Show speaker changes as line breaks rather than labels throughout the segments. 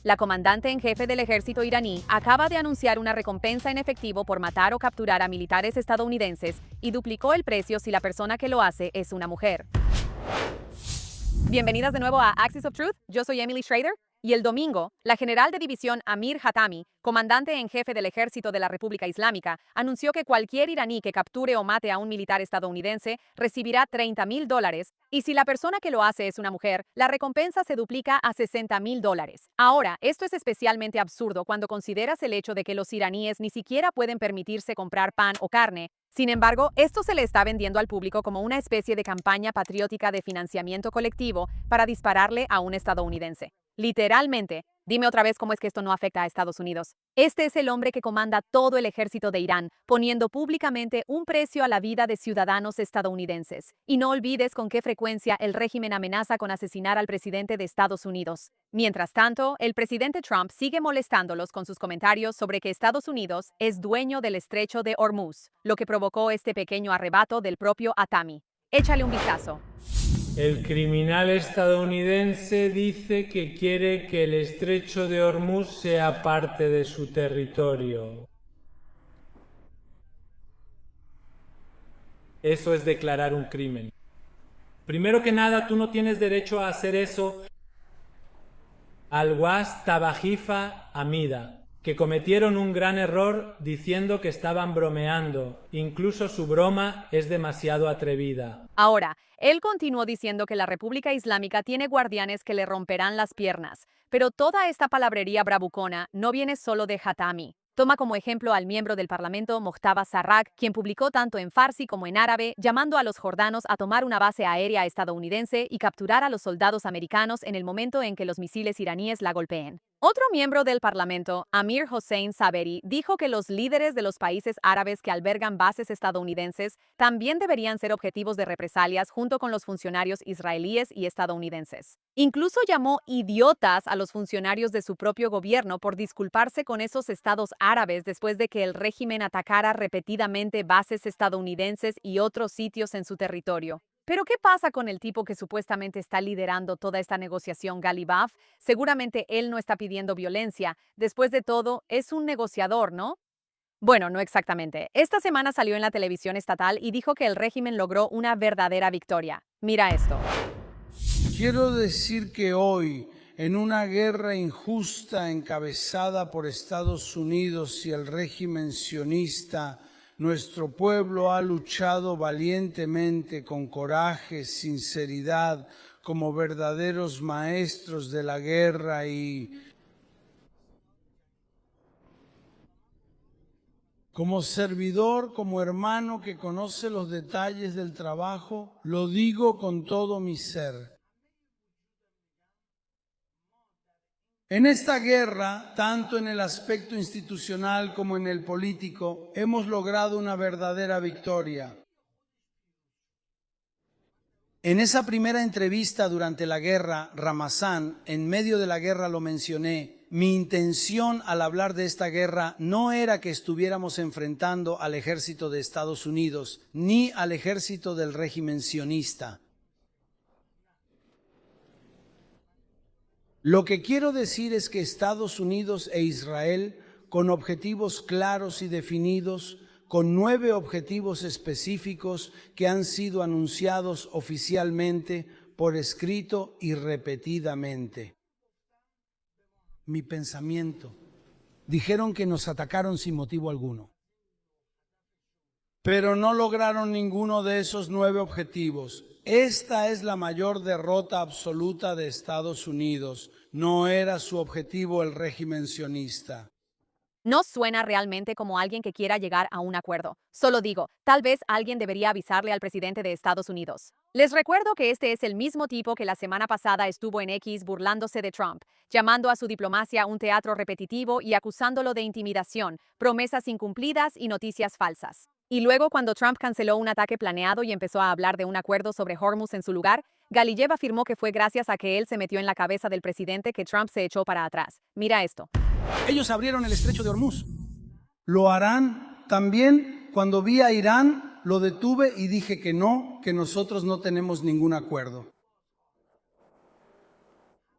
la comandante en jefe del ejército iraní acaba de anunciar una recompensa en efectivo por matar o capturar a militares estadounidenses y duplicó el precio si la persona que lo hace es una mujer. Bienvenidas de nuevo a Axis of Truth, yo soy Emily Schrader. Y el domingo, la general de división Amir Hatami, comandante en jefe del ejército de la República Islámica, anunció que cualquier iraní que capture o mate a un militar estadounidense recibirá $30,000 y si la persona que lo hace es una mujer, la recompensa se duplica a $60,000. Ahora, esto es especialmente absurdo cuando consideras el hecho de que los iraníes ni siquiera pueden permitirse comprar pan o carne. Sin embargo, esto se le está vendiendo al público como una especie de campaña patriótica de financiamiento colectivo para dispararle a un estadounidense. Literalmente, dime otra vez cómo es que esto no afecta a Estados Unidos. Este es el hombre que comanda todo el ejército de Irán, poniendo públicamente un precio a la vida de ciudadanos estadounidenses. Y no olvides con qué frecuencia el régimen amenaza con asesinar al presidente de Estados Unidos. Mientras tanto, el presidente Trump sigue molestándolos con sus comentarios sobre que Estados Unidos es dueño del estrecho de Hormuz, lo que provocó este pequeño arrebato del propio Hatami. Échale un vistazo.
El criminal estadounidense dice que quiere que el estrecho de Hormuz sea parte de su territorio. Eso es declarar un crimen. Primero que nada, tú no tienes derecho a hacer eso. Al-Was Tabajifa Amida, que cometieron un gran error diciendo que estaban bromeando. Incluso su broma es demasiado atrevida.
Ahora, él continuó diciendo que la República Islámica tiene guardianes que le romperán las piernas, pero toda esta palabrería bravucona no viene solo de Hatami. Toma como ejemplo al miembro del Parlamento Mojtaba Sarraq, quien publicó tanto en farsi como en árabe, llamando a los jordanos a tomar una base aérea estadounidense y capturar a los soldados americanos en el momento en que los misiles iraníes la golpeen. Otro miembro del Parlamento, Amir Hossein Saberi, dijo que los líderes de los países árabes que albergan bases estadounidenses también deberían ser objetivos de represalias junto con los funcionarios israelíes y estadounidenses. Incluso llamó idiotas a los funcionarios de su propio gobierno por disculparse con esos estados árabes después de que el régimen atacara repetidamente bases estadounidenses y otros sitios en su territorio. Pero ¿qué pasa con el tipo que supuestamente está liderando toda esta negociación, Ghalibaf? Seguramente él no está pidiendo violencia. Después de todo, es un negociador, ¿no? Bueno, no exactamente. Esta semana salió en la televisión estatal y dijo que el régimen logró una verdadera victoria. Mira esto.
Quiero decir que hoy, en una guerra injusta encabezada por Estados Unidos y el régimen sionista, nuestro pueblo ha luchado valientemente con coraje, sinceridad, como verdaderos maestros de la guerra y como servidor, como hermano que conoce los detalles del trabajo, lo digo con todo mi ser. En esta guerra, tanto en el aspecto institucional como en el político, hemos logrado una verdadera victoria. En esa primera entrevista durante la guerra, Ramazán, en medio de la guerra lo mencioné, mi intención al hablar de esta guerra no era que estuviéramos enfrentando al ejército de Estados Unidos, ni al ejército del régimen sionista. Lo que quiero decir es que Estados Unidos e Israel, con objetivos claros y definidos, con 9 objetivos específicos que han sido anunciados oficialmente, por escrito y repetidamente. Mi pensamiento. Dijeron que nos atacaron sin motivo alguno, pero no lograron ninguno de esos 9 objetivos. Esta es la mayor derrota absoluta de Estados Unidos. No era su objetivo el régimen sionista.
No suena realmente como alguien que quiera llegar a un acuerdo. Solo digo, tal vez alguien debería avisarle al presidente de Estados Unidos. Les recuerdo que este es el mismo tipo que la semana pasada estuvo en X burlándose de Trump, llamando a su diplomacia un teatro repetitivo y acusándolo de intimidación, promesas incumplidas y noticias falsas. Y luego, cuando Trump canceló un ataque planeado y empezó a hablar de un acuerdo sobre Hormuz en su lugar, Ghalibaf afirmó que fue gracias a que él se metió en la cabeza del presidente que Trump se echó para atrás. Mira esto.
Ellos abrieron el estrecho de Hormuz. Lo harán también. Cuando vi a Irán, lo detuve y dije que no, que nosotros no tenemos ningún acuerdo.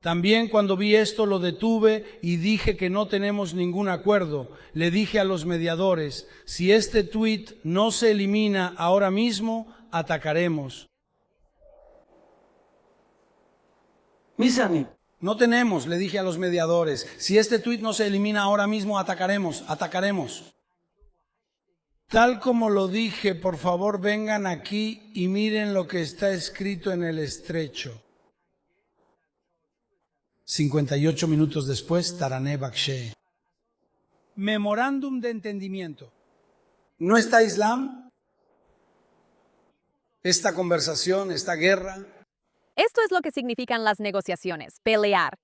También cuando vi esto lo detuve y dije que no tenemos ningún acuerdo. Le dije a los mediadores, si este tuit no se elimina ahora mismo, atacaremos. No tenemos, le dije a los mediadores, si este tuit no se elimina ahora mismo, atacaremos. Tal como lo dije, por favor vengan aquí y miren lo que está escrito en el estrecho. 58 minutos después, Taraneh Baksheh. Memorándum de entendimiento. ¿No está Islam? Esta conversación, esta guerra.
Esto es lo que significan las negociaciones, pelear.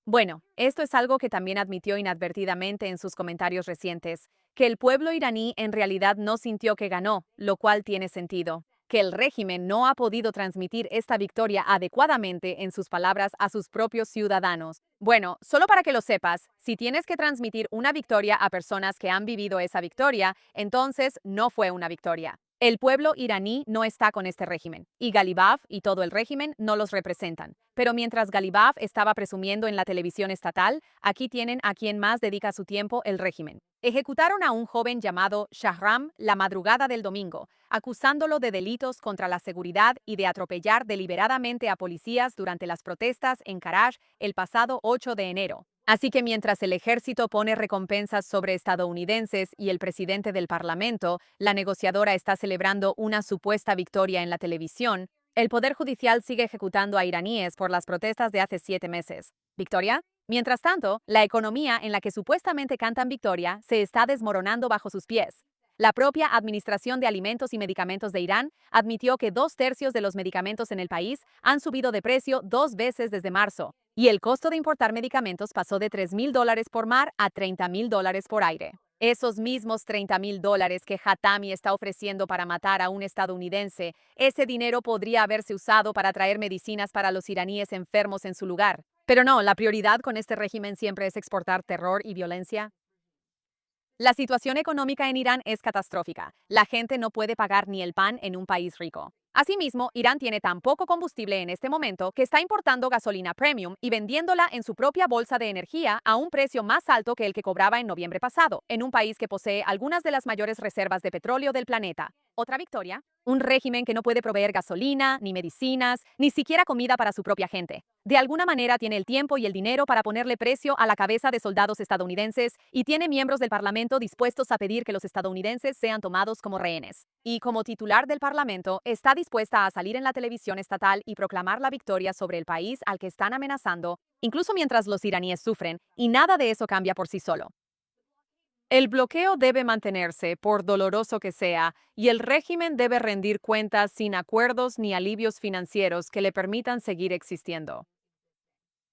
Bueno, esto es algo que también admitió inadvertidamente en sus comentarios recientes, que el pueblo iraní en realidad no sintió que ganó, lo cual tiene sentido, que el régimen no ha podido transmitir esta victoria adecuadamente en sus palabras a sus propios ciudadanos. Bueno, solo para que lo sepas, si tienes que transmitir una victoria a personas que han vivido esa victoria, entonces no fue una victoria. El pueblo iraní no está con este régimen, y Ghalibaf y todo el régimen no los representan. Pero mientras Ghalibaf estaba presumiendo en la televisión estatal, aquí tienen a quien más dedica su tiempo el régimen. Ejecutaron a un joven llamado Shahram la madrugada del domingo, acusándolo de delitos contra la seguridad y de atropellar deliberadamente a policías durante las protestas en Karaj el pasado 8 de enero. Así que mientras el ejército pone recompensas sobre estadounidenses y el presidente del parlamento, la negociadora está celebrando una supuesta victoria en la televisión, el Poder Judicial sigue ejecutando a iraníes por las protestas de hace 7 meses. ¿Victoria? Mientras tanto, la economía en la que supuestamente cantan victoria se está desmoronando bajo sus pies. La propia Administración de Alimentos y Medicamentos de Irán admitió que 2/3 de los medicamentos en el país han subido de precio 2 veces desde marzo, y el costo de importar medicamentos pasó de $3,000 por mar a $30,000 por aire. Esos mismos $30,000 que Hatami está ofreciendo para matar a un estadounidense, ese dinero podría haberse usado para traer medicinas para los iraníes enfermos en su lugar. Pero no, la prioridad con este régimen siempre es exportar terror y violencia. La situación económica en Irán es catastrófica. La gente no puede pagar ni el pan en un país rico. Asimismo, Irán tiene tan poco combustible en este momento que está importando gasolina premium y vendiéndola en su propia bolsa de energía a un precio más alto que el que cobraba en noviembre pasado, en un país que posee algunas de las mayores reservas de petróleo del planeta. ¿Otra victoria? Un régimen que no puede proveer gasolina, ni medicinas, ni siquiera comida para su propia gente. De alguna manera tiene el tiempo y el dinero para ponerle precio a la cabeza de soldados estadounidenses y tiene miembros del Parlamento dispuestos a pedir que los estadounidenses sean tomados como rehenes. Y como titular del Parlamento, está dispuesta a salir en la televisión estatal y proclamar la victoria sobre el país al que están amenazando, incluso mientras los iraníes sufren, y nada de eso cambia por sí solo. El bloqueo debe mantenerse, por doloroso que sea, y el régimen debe rendir cuentas sin acuerdos ni alivios financieros que le permitan seguir existiendo.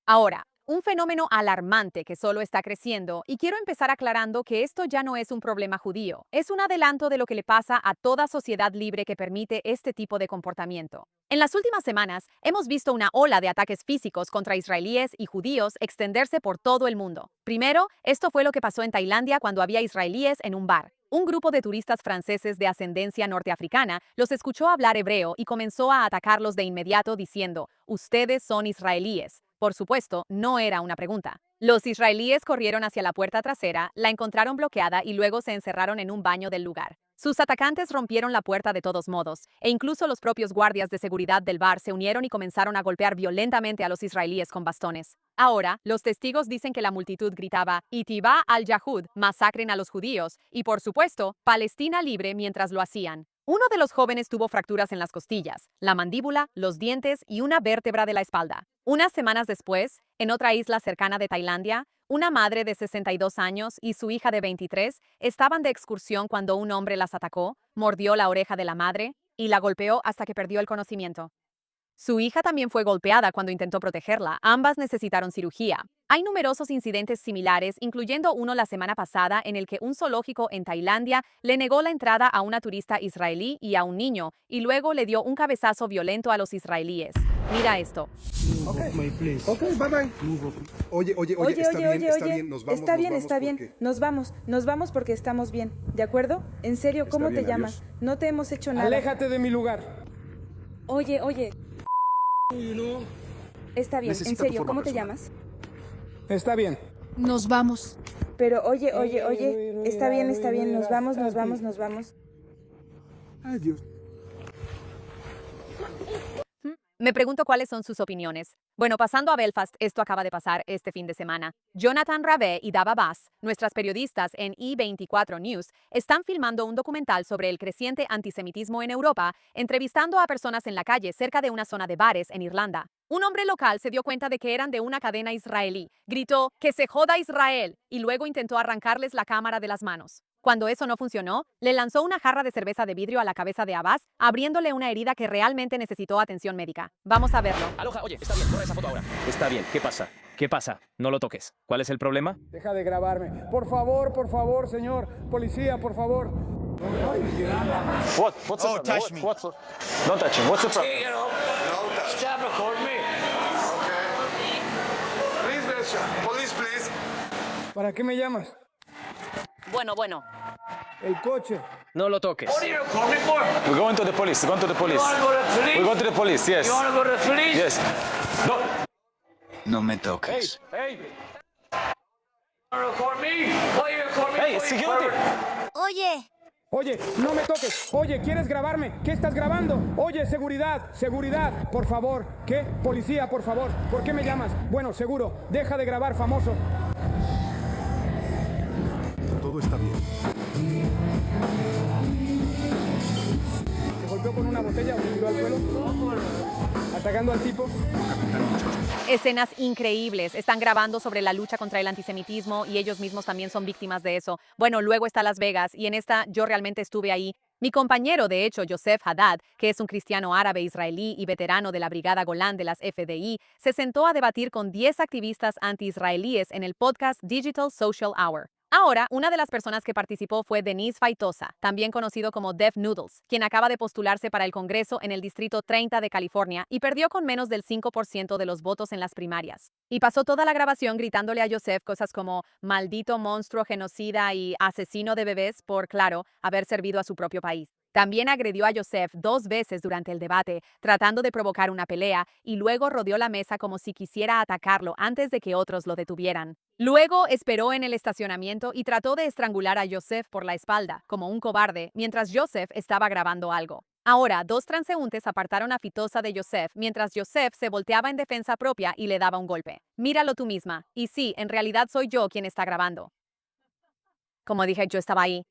Ahora, un fenómeno alarmante que solo está creciendo, y quiero empezar aclarando que esto ya no es un problema judío, es un adelanto de lo que le pasa a toda sociedad libre que permite este tipo de comportamiento. En las últimas semanas, hemos visto una ola de ataques físicos contra israelíes y judíos extenderse por todo el mundo. Primero, esto fue lo que pasó en Tailandia cuando había israelíes en un bar. Un grupo de turistas franceses de ascendencia norteafricana los escuchó hablar hebreo y comenzó a atacarlos de inmediato diciendo, «Ustedes son israelíes». Por supuesto, no era una pregunta. Los israelíes corrieron hacia la puerta trasera, la encontraron bloqueada y luego se encerraron en un baño del lugar. Sus atacantes rompieron la puerta de todos modos, e incluso los propios guardias de seguridad del bar se unieron y comenzaron a golpear violentamente a los israelíes con bastones. Ahora, los testigos dicen que la multitud gritaba, «Itibá al-Yahud, masacren a los judíos», y por supuesto, «Palestina libre» mientras lo hacían. Uno de los jóvenes tuvo fracturas en las costillas, la mandíbula, los dientes y una vértebra de la espalda. Unas semanas después, en otra isla cercana de Tailandia, una madre de 62 años y su hija de 23 estaban de excursión cuando un hombre las atacó, mordió la oreja de la madre y la golpeó hasta que perdió el conocimiento. Su hija también fue golpeada cuando intentó protegerla. Ambas necesitaron cirugía. Hay numerosos incidentes similares, incluyendo uno la semana pasada en el que un zoológico en Tailandia le negó la entrada a una turista israelí y a un niño, y luego le dio un cabezazo violento a los israelíes. Mira esto.
Okay, bye bye. Oye, está bien, nos vamos.
Está bien. Nos vamos porque estamos bien, ¿de acuerdo? En serio, ¿cómo te llamas? No te hemos hecho nada.
Aléjate de mi lugar.
Oye. Está bien, en
Necesita tu
serio,
forma
¿cómo te
personal.
llamas?
Está bien.
Nos vamos.
Pero oye, está bien, nos vamos.
Ay, Dios.
Me pregunto cuáles son sus opiniones. Bueno, pasando a Belfast, esto acaba de pasar este fin de semana. Jonathan Ravé y Dava Bass, nuestras periodistas en E24 News, están filmando un documental sobre el creciente antisemitismo en Europa, entrevistando a personas en la calle cerca de una zona de bares en Irlanda. Un hombre local se dio cuenta de que eran de una cadena israelí, gritó "¡Que se joda Israel!" y luego intentó arrancarles la cámara de las manos. Cuando eso no funcionó, le lanzó una jarra de cerveza de vidrio a la cabeza de Abbas, abriéndole una herida que realmente necesitó atención médica. Vamos a verlo.
Aloha, oye, está bien, borra esa foto ahora. Está bien, ¿qué pasa? ¿Qué pasa? No lo toques. ¿Cuál es el problema?
Deja de grabarme. Por favor, señor. Policía, por favor.
What's the problem?
touch me.
Don't touch him. What's the problem?
Stop recording me. Please, Bishop. Police, please.
¿Para qué me llamas?
Bueno.
El coche.
No lo toques.
What are you recording me for?
We're going to the police. We're going to the police.
You want to go to the police?
We're going to the police, yes.
You want to go to the police?
Yes. No.
No me toques.
Hey.
You want to record me? What are you recording me
Hey,
for, you
security.
pervert?
Oye, no me toques. Oye, ¿quieres grabarme? ¿Qué estás grabando? Oye, seguridad, por favor. ¿Qué? Policía, por favor. ¿Por qué me llamas? Bueno, seguro. Deja de grabar, famoso. Todo está bien. ¿Te golpeó con una botella o te tiró al suelo? ¿Atacando al tipo?
Escenas increíbles. Están grabando sobre la lucha contra el antisemitismo y ellos mismos también son víctimas de eso. Bueno, luego está Las Vegas y en esta yo realmente estuve ahí. Mi compañero, de hecho, Yosef Haddad, que es un cristiano árabe israelí y veterano de la Brigada Golán de las FDI, se sentó a debatir con 10 activistas anti-israelíes en el podcast Digital Social Hour. Ahora, una de las personas que participó fue Denise Faitosa, también conocido como Def Noodles, quien acaba de postularse para el Congreso en el Distrito 30 de California y perdió con menos del 5% de los votos en las primarias. Y pasó toda la grabación gritándole a Yosef cosas como maldito monstruo genocida y asesino de bebés por, claro, haber servido a su propio país. También agredió a Yosef 2 veces durante el debate, tratando de provocar una pelea, y luego rodeó la mesa como si quisiera atacarlo antes de que otros lo detuvieran. Luego esperó en el estacionamiento y trató de estrangular a Yosef por la espalda, como un cobarde, mientras Yosef estaba grabando algo. Ahora, 2 transeúntes apartaron a Faitosa de Yosef mientras Yosef se volteaba en defensa propia y le daba un golpe. Míralo tú misma. Y sí, en realidad soy yo quien está grabando. Como dije, yo estaba ahí.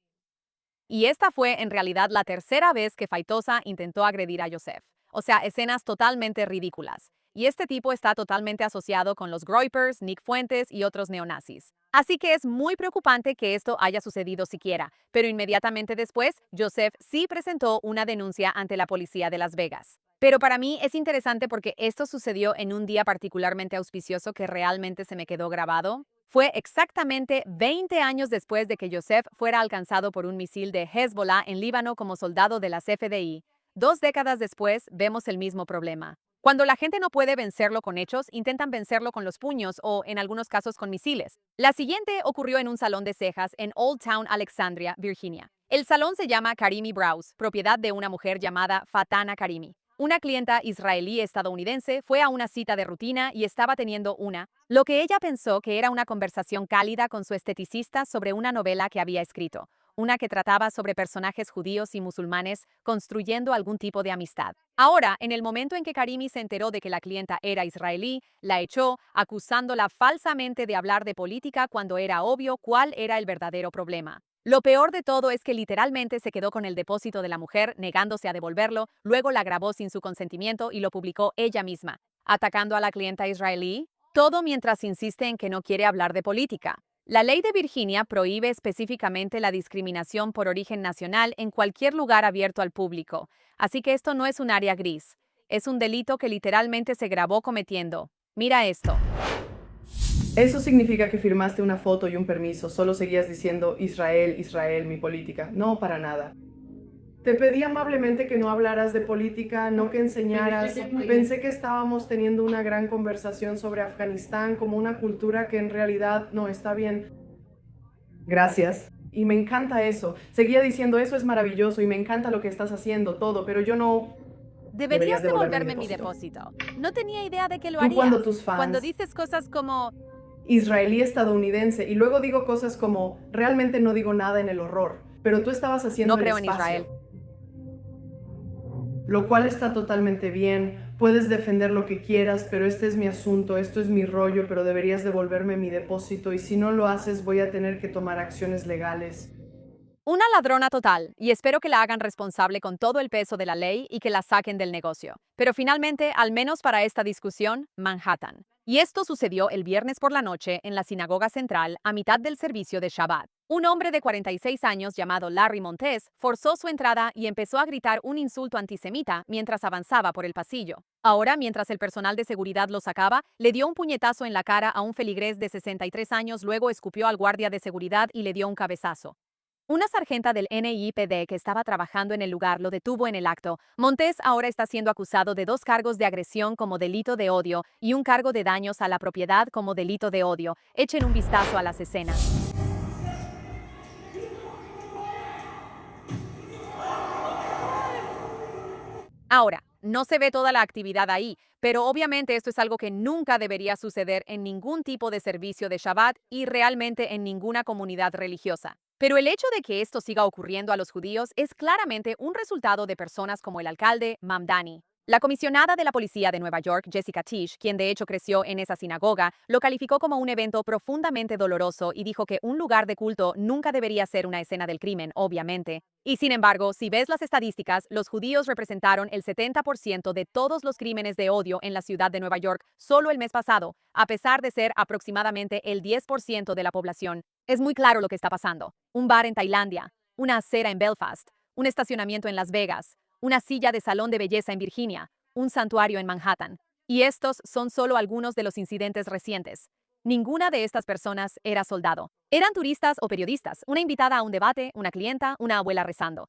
Y esta fue en realidad la tercera vez que Faitosa intentó agredir a Yosef. O sea, escenas totalmente ridículas. Y este tipo está totalmente asociado con los Groypers, Nick Fuentes y otros neonazis. Así que es muy preocupante que esto haya sucedido siquiera, pero inmediatamente después, Yosef sí presentó una denuncia ante la policía de Las Vegas. Pero para mí es interesante porque esto sucedió en un día particularmente auspicioso que realmente se me quedó grabado. Fue exactamente 20 años después de que Yosef fuera alcanzado por un misil de Hezbollah en Líbano como soldado de las FDI. 2 décadas después, vemos el mismo problema. Cuando la gente no puede vencerlo con hechos, intentan vencerlo con los puños o, en algunos casos, con misiles. La siguiente ocurrió en un salón de cejas en Old Town, Alexandria, Virginia. El salón se llama Karimi Brows, propiedad de una mujer llamada Fatana Karimi. Una clienta israelí estadounidense fue a una cita de rutina y estaba teniendo lo que ella pensó que era una conversación cálida con su esteticista sobre una novela que había escrito, una que trataba sobre personajes judíos y musulmanes construyendo algún tipo de amistad. Ahora, en el momento en que Karimi se enteró de que la clienta era israelí, la echó, acusándola falsamente de hablar de política cuando era obvio cuál era el verdadero problema. Lo peor de todo es que literalmente se quedó con el depósito de la mujer, negándose a devolverlo, luego la grabó sin su consentimiento y lo publicó ella misma, atacando a la clienta israelí, todo mientras insiste en que no quiere hablar de política. La ley de Virginia prohíbe específicamente la discriminación por origen nacional en cualquier lugar abierto al público, así que esto no es un área gris. Es un delito que literalmente se grabó cometiendo. Mira esto.
Eso significa que firmaste una foto y un permiso, solo seguías diciendo Israel, Israel, mi política. No, para nada. Te pedí amablemente que no hablaras de política, no que enseñaras. Pensé que estábamos teniendo una gran conversación sobre Afganistán como una cultura que en realidad no está bien. Gracias. Y me encanta eso. Seguía diciendo, eso es maravilloso y me encanta lo que estás haciendo, todo, pero yo no
Deberías devolverme mi
depósito.
depósito. No tenía idea de que lo
Tú
harías.
cuando tus fans-
Cuando dices cosas como,
Israelí estadounidense y luego digo cosas como realmente no digo nada en el horror, pero tú estabas haciendo
no
el
creo en
espacio.
Israel.
Lo cual está totalmente bien, puedes defender lo que quieras, pero este es mi asunto, esto es mi rollo, pero deberías devolverme mi depósito y si no lo haces voy a tener que tomar acciones legales.
Una ladrona total, y espero que la hagan responsable con todo el peso de la ley y que la saquen del negocio. Pero finalmente, al menos para esta discusión, Manhattan. Y esto sucedió el viernes por la noche en la sinagoga central a mitad del servicio de Shabbat. Un hombre de 46 años llamado Larry Montes forzó su entrada y empezó a gritar un insulto antisemita mientras avanzaba por el pasillo. Ahora, mientras el personal de seguridad lo sacaba, le dio un puñetazo en la cara a un feligrés de 63 años, luego escupió al guardia de seguridad y le dio un cabezazo. Una sargenta del NYPD que estaba trabajando en el lugar lo detuvo en el acto. Montes ahora está siendo acusado de 2 cargos de agresión como delito de odio y un cargo de daños a la propiedad como delito de odio. Echen un vistazo a las escenas. Ahora, no se ve toda la actividad ahí, pero obviamente esto es algo que nunca debería suceder en ningún tipo de servicio de Shabbat y realmente en ninguna comunidad religiosa. Pero el hecho de que esto siga ocurriendo a los judíos es claramente un resultado de personas como el alcalde Mamdani. La comisionada de la policía de Nueva York, Jessica Tisch, quien de hecho creció en esa sinagoga, lo calificó como un evento profundamente doloroso y dijo que un lugar de culto nunca debería ser una escena del crimen, obviamente. Y sin embargo, si ves las estadísticas, los judíos representaron el 70% de todos los crímenes de odio en la ciudad de Nueva York solo el mes pasado, a pesar de ser aproximadamente el 10% de la población. Es muy claro lo que está pasando. Un bar en Tailandia, una acera en Belfast, un estacionamiento en Las Vegas, una silla de salón de belleza en Virginia, un santuario en Manhattan. Y estos son solo algunos de los incidentes recientes. Ninguna de estas personas era soldado. Eran turistas o periodistas, una invitada a un debate, una clienta, una abuela rezando.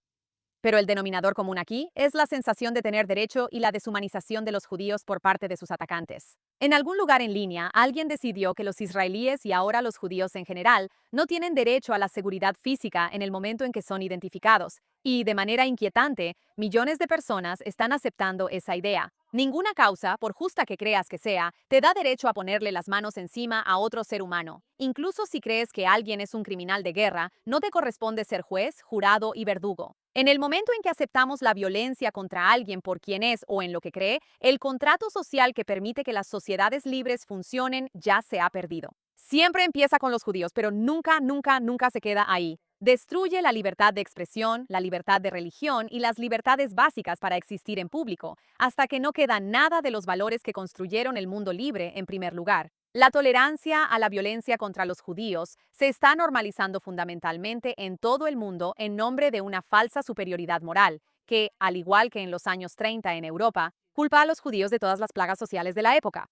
Pero el denominador común aquí es la sensación de tener derecho y la deshumanización de los judíos por parte de sus atacantes. En algún lugar en línea, alguien decidió que los israelíes y ahora los judíos en general no tienen derecho a la seguridad física en el momento en que son identificados. Y, de manera inquietante, millones de personas están aceptando esa idea. Ninguna causa, por justa que creas que sea, te da derecho a ponerle las manos encima a otro ser humano. Incluso si crees que alguien es un criminal de guerra, no te corresponde ser juez, jurado y verdugo. En el momento en que aceptamos la violencia contra alguien por quien es o en lo que cree, el contrato social que permite que las sociedades libres funcionen ya se ha perdido. Siempre empieza con los judíos, pero nunca, nunca, nunca se queda ahí. Destruye la libertad de expresión, la libertad de religión y las libertades básicas para existir en público, hasta que no queda nada de los valores que construyeron el mundo libre en primer lugar. La tolerancia a la violencia contra los judíos se está normalizando fundamentalmente en todo el mundo en nombre de una falsa superioridad moral, que, al igual que en los años 30 en Europa, culpa a los judíos de todas las plagas sociales de la época.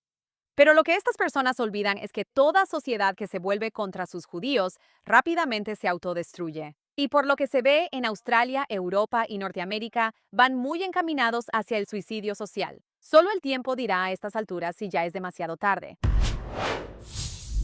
Pero lo que estas personas olvidan es que toda sociedad que se vuelve contra sus judíos rápidamente se autodestruye. Y por lo que se ve en Australia, Europa y Norteamérica, van muy encaminados hacia el suicidio social. Solo el tiempo dirá a estas alturas si ya es demasiado tarde.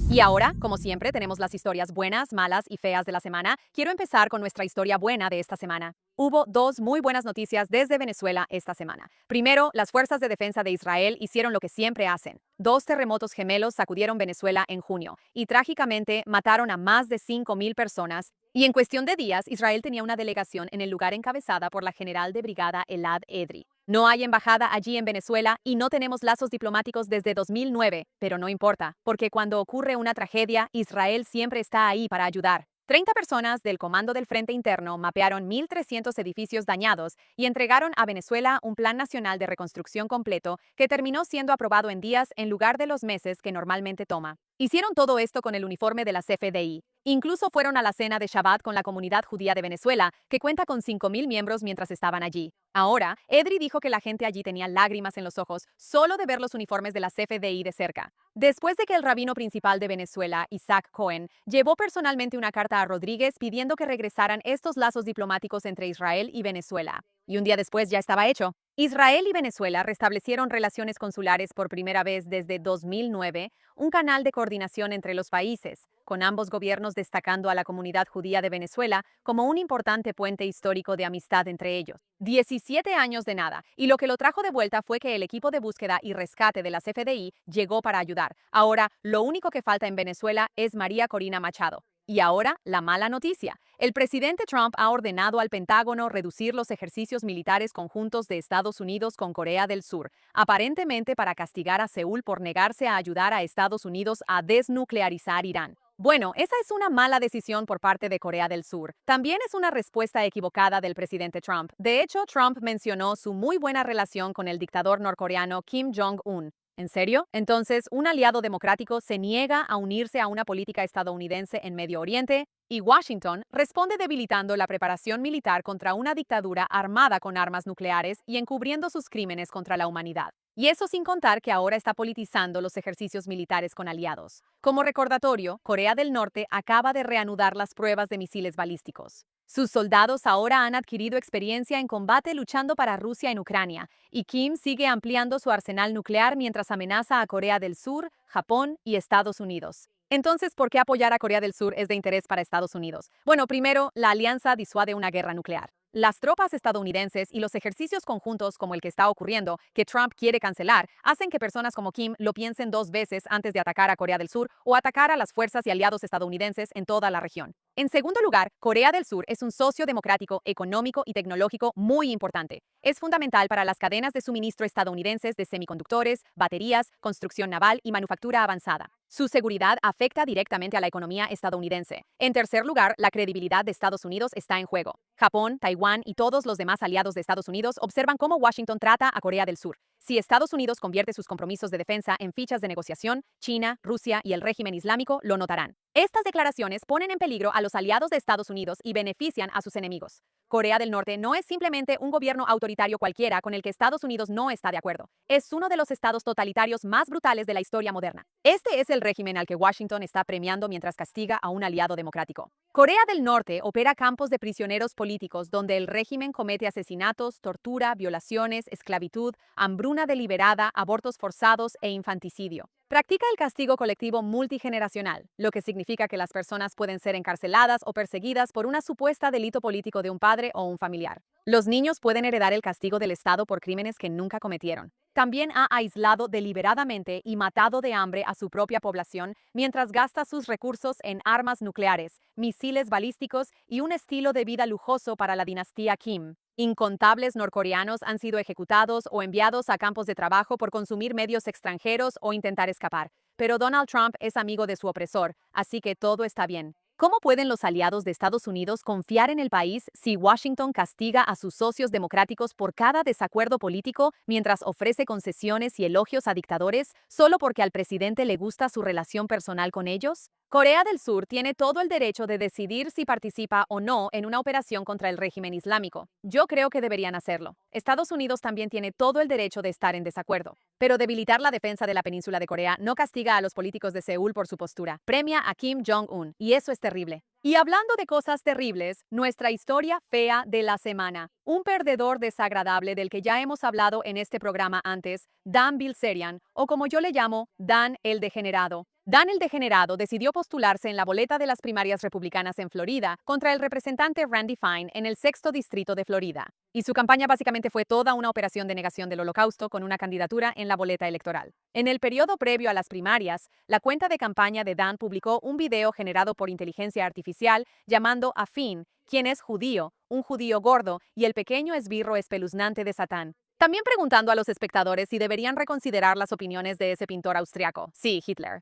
Y ahora, como siempre, tenemos las historias buenas, malas y feas de la semana. Quiero empezar con nuestra historia buena de esta semana. Hubo 2 muy buenas noticias desde Venezuela esta semana. Primero, las fuerzas de defensa de Israel hicieron lo que siempre hacen. 2 terremotos gemelos sacudieron Venezuela en junio y trágicamente mataron a más de 5,000 personas. Y en cuestión de días, Israel tenía una delegación en el lugar encabezada por la general de brigada Elad Edri. No hay embajada allí en Venezuela y no tenemos lazos diplomáticos desde 2009, pero no importa, porque cuando ocurre una tragedia, Israel siempre está ahí para ayudar. 30 personas del Comando del Frente Interno mapearon 1,300 edificios dañados y entregaron a Venezuela un Plan Nacional de Reconstrucción completo que terminó siendo aprobado en días en lugar de los meses que normalmente toma. Hicieron todo esto con el uniforme de la CFDI. Incluso fueron a la cena de Shabbat con la comunidad judía de Venezuela, que cuenta con 5,000 miembros mientras estaban allí. Ahora, Edri dijo que la gente allí tenía lágrimas en los ojos solo de ver los uniformes de la CFDI de cerca. Después de que el rabino principal de Venezuela, Isaac Cohen, llevó personalmente una carta a Rodríguez pidiendo que regresaran estos lazos diplomáticos entre Israel y Venezuela. Y un día después ya estaba hecho. Israel y Venezuela restablecieron relaciones consulares por primera vez desde 2009, un canal de coordinación entre los países. con ambos gobiernos destacando a la comunidad judía de Venezuela como un importante puente histórico de amistad entre ellos. 17 años de nada, y lo que lo trajo de vuelta fue que el equipo de búsqueda y rescate de la CFDI llegó para ayudar. Ahora, lo único que falta en Venezuela es María Corina Machado. Y ahora, la mala noticia. El presidente Trump ha ordenado al Pentágono reducir los ejercicios militares conjuntos de Estados Unidos con Corea del Sur, aparentemente para castigar a Seúl por negarse a ayudar a Estados Unidos a desnuclearizar Irán. Bueno, esa es una mala decisión por parte de Corea del Sur. También es una respuesta equivocada del presidente Trump. De hecho, Trump mencionó su muy buena relación con el dictador norcoreano Kim Jong-un. ¿En serio? Entonces, un aliado democrático se niega a unirse a una política estadounidense en Medio Oriente y Washington responde debilitando la preparación militar contra una dictadura armada con armas nucleares y encubriendo sus crímenes contra la humanidad. Y eso sin contar que ahora está politizando los ejercicios militares con aliados. Como recordatorio, Corea del Norte acaba de reanudar las pruebas de misiles balísticos. Sus soldados ahora han adquirido experiencia en combate luchando para Rusia en Ucrania, y Kim sigue ampliando su arsenal nuclear mientras amenaza a Corea del Sur, Japón y Estados Unidos. Entonces, ¿por qué apoyar a Corea del Sur es de interés para Estados Unidos? Bueno, primero, la alianza disuade una guerra nuclear. Las tropas estadounidenses y los ejercicios conjuntos como el que está ocurriendo, que Trump quiere cancelar, hacen que personas como Kim lo piensen 2 veces antes de atacar a Corea del Sur o atacar a las fuerzas y aliados estadounidenses en toda la región. En segundo lugar, Corea del Sur es un socio democrático, económico y tecnológico muy importante. Es fundamental para las cadenas de suministro estadounidenses de semiconductores, baterías, construcción naval y manufactura avanzada. Su seguridad afecta directamente a la economía estadounidense. En tercer lugar, la credibilidad de Estados Unidos está en juego. Japón, Taiwán y todos los demás aliados de Estados Unidos observan cómo Washington trata a Corea del Sur. Si Estados Unidos convierte sus compromisos de defensa en fichas de negociación, China, Rusia y el régimen islámico lo notarán. Estas declaraciones ponen en peligro a los aliados de Estados Unidos y benefician a sus enemigos. Corea del Norte no es simplemente un gobierno autoritario cualquiera con el que Estados Unidos no está de acuerdo. Es uno de los estados totalitarios más brutales de la historia moderna. Este es el régimen al que Washington está premiando mientras castiga a un aliado democrático. Corea del Norte opera campos de prisioneros políticos donde el régimen comete asesinatos, tortura, violaciones, esclavitud, hambruna deliberada, abortos forzados e infanticidio. Practica el castigo colectivo multigeneracional, lo que significa que las personas pueden ser encarceladas o perseguidas por una supuesta delito político de un padre o un familiar. Los niños pueden heredar el castigo del Estado por crímenes que nunca cometieron. También ha aislado deliberadamente y matado de hambre a su propia población mientras gasta sus recursos en armas nucleares, misiles balísticos y un estilo de vida lujoso para la dinastía Kim. Incontables norcoreanos han sido ejecutados o enviados a campos de trabajo por consumir medios extranjeros o intentar escapar. Pero Donald Trump es amigo de su opresor, así que todo está bien. ¿Cómo pueden los aliados de Estados Unidos confiar en el país si Washington castiga a sus socios democráticos por cada desacuerdo político mientras ofrece concesiones y elogios a dictadores solo porque al presidente le gusta su relación personal con ellos? Corea del Sur tiene todo el derecho de decidir si participa o no en una operación contra el régimen islámico. Yo creo que deberían hacerlo. Estados Unidos también tiene todo el derecho de estar en desacuerdo. Pero debilitar la defensa de la península de Corea no castiga a los políticos de Seúl por su postura. Premia a Kim Jong-un, y eso es terrible. Y hablando de cosas terribles, nuestra historia fea de la semana. Un perdedor desagradable del que ya hemos hablado en este programa antes, Dan Bilzerian, o como yo le llamo, Dan el Degenerado. Dan el Degenerado decidió postularse en la boleta de las primarias republicanas en Florida contra el representante Randy Fine en el 6º distrito de Florida. Y su campaña básicamente fue toda una operación de negación del Holocausto con una candidatura en la boleta electoral. En el periodo previo a las primarias, la cuenta de campaña de Dan publicó un video generado por inteligencia artificial llamando a Fine, quien es judío, un judío gordo y el pequeño esbirro espeluznante de Satán. También preguntando a los espectadores si deberían reconsiderar las opiniones de ese pintor austriaco, sí, Hitler.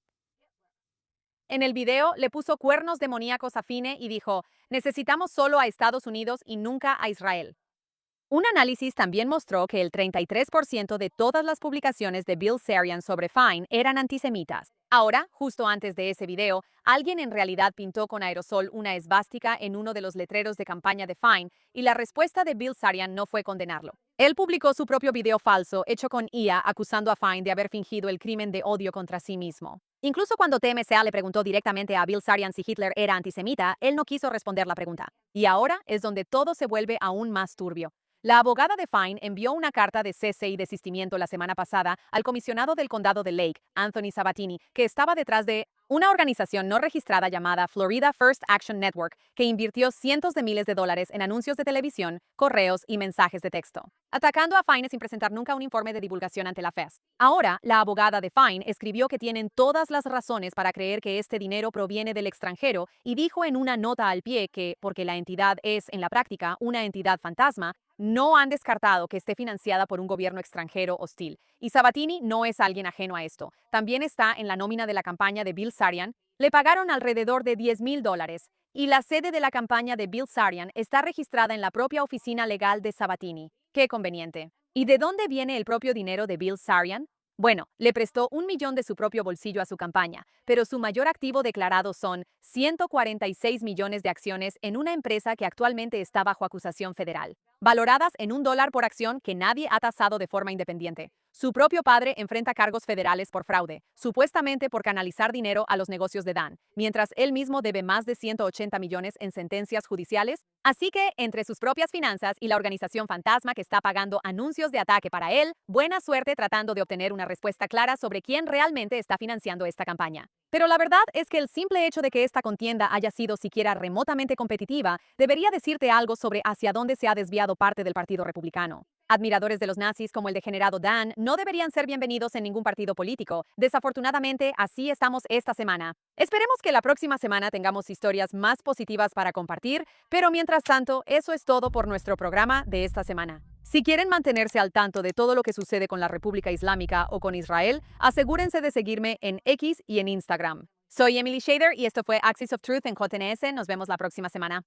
En el video le puso cuernos demoníacos a Fine y dijo, necesitamos solo a Estados Unidos y nunca a Israel. Un análisis también mostró que el 33% de todas las publicaciones de Bilzerian sobre Fine eran antisemitas. Ahora, justo antes de ese video, alguien en realidad pintó con aerosol una esvástica en uno de los letreros de campaña de Fine y la respuesta de Bilzerian no fue condenarlo. Él publicó su propio video falso hecho con IA acusando a Fine de haber fingido el crimen de odio contra sí mismo. Incluso cuando TMZ le preguntó directamente a Bilzerian si Hitler era antisemita, él no quiso responder la pregunta. Y ahora es donde todo se vuelve aún más turbio. La abogada de Fine envió una carta de cese y desistimiento la semana pasada al comisionado del condado de Lake, Anthony Sabatini, que estaba detrás de una organización no registrada llamada Florida First Action Network, que invirtió cientos de miles de dólares en anuncios de televisión, correos y mensajes de texto, atacando a Fine sin presentar nunca un informe de divulgación ante la FES. Ahora, la abogada de Fine escribió que tienen todas las razones para creer que este dinero proviene del extranjero y dijo en una nota al pie que, porque la entidad es, en la práctica, una entidad fantasma, no han descartado que esté financiada por un gobierno extranjero hostil. Y Sabatini no es alguien ajeno a esto. También está en la nómina de la campaña de Bill Sarian. Le pagaron alrededor de $10,000 y la sede de la campaña de Bill Sarian está registrada en la propia oficina legal de Sabatini. ¡Qué conveniente! ¿Y de dónde viene el propio dinero de Bill Sarian? Bueno, le prestó $1 millón de su propio bolsillo a su campaña, pero su mayor activo declarado son 146 millones de acciones en una empresa que actualmente está bajo acusación federal, valoradas en $1 por acción que nadie ha tasado de forma independiente. Su propio padre enfrenta cargos federales por fraude, supuestamente por canalizar dinero a los negocios de Dan, mientras él mismo debe más de 180 millones en sentencias judiciales. Así que, entre sus propias finanzas y la organización fantasma que está pagando anuncios de ataque para él, buena suerte tratando de obtener una respuesta clara sobre quién realmente está financiando esta campaña. Pero la verdad es que el simple hecho de que esta contienda haya sido siquiera remotamente competitiva debería decirte algo sobre hacia dónde se ha desviado parte del Partido Republicano. Admiradores de los nazis como el degenerado Dan no deberían ser bienvenidos en ningún partido político. Desafortunadamente, así estamos esta semana. Esperemos que la próxima semana tengamos historias más positivas para compartir, pero mientras tanto, eso es todo por nuestro programa de esta semana. Si quieren mantenerse al tanto de todo lo que sucede con la República Islámica o con Israel, asegúrense de seguirme en X y en Instagram. Soy Emily Shader y esto fue Axis of Truth en JNS. Nos vemos la próxima semana.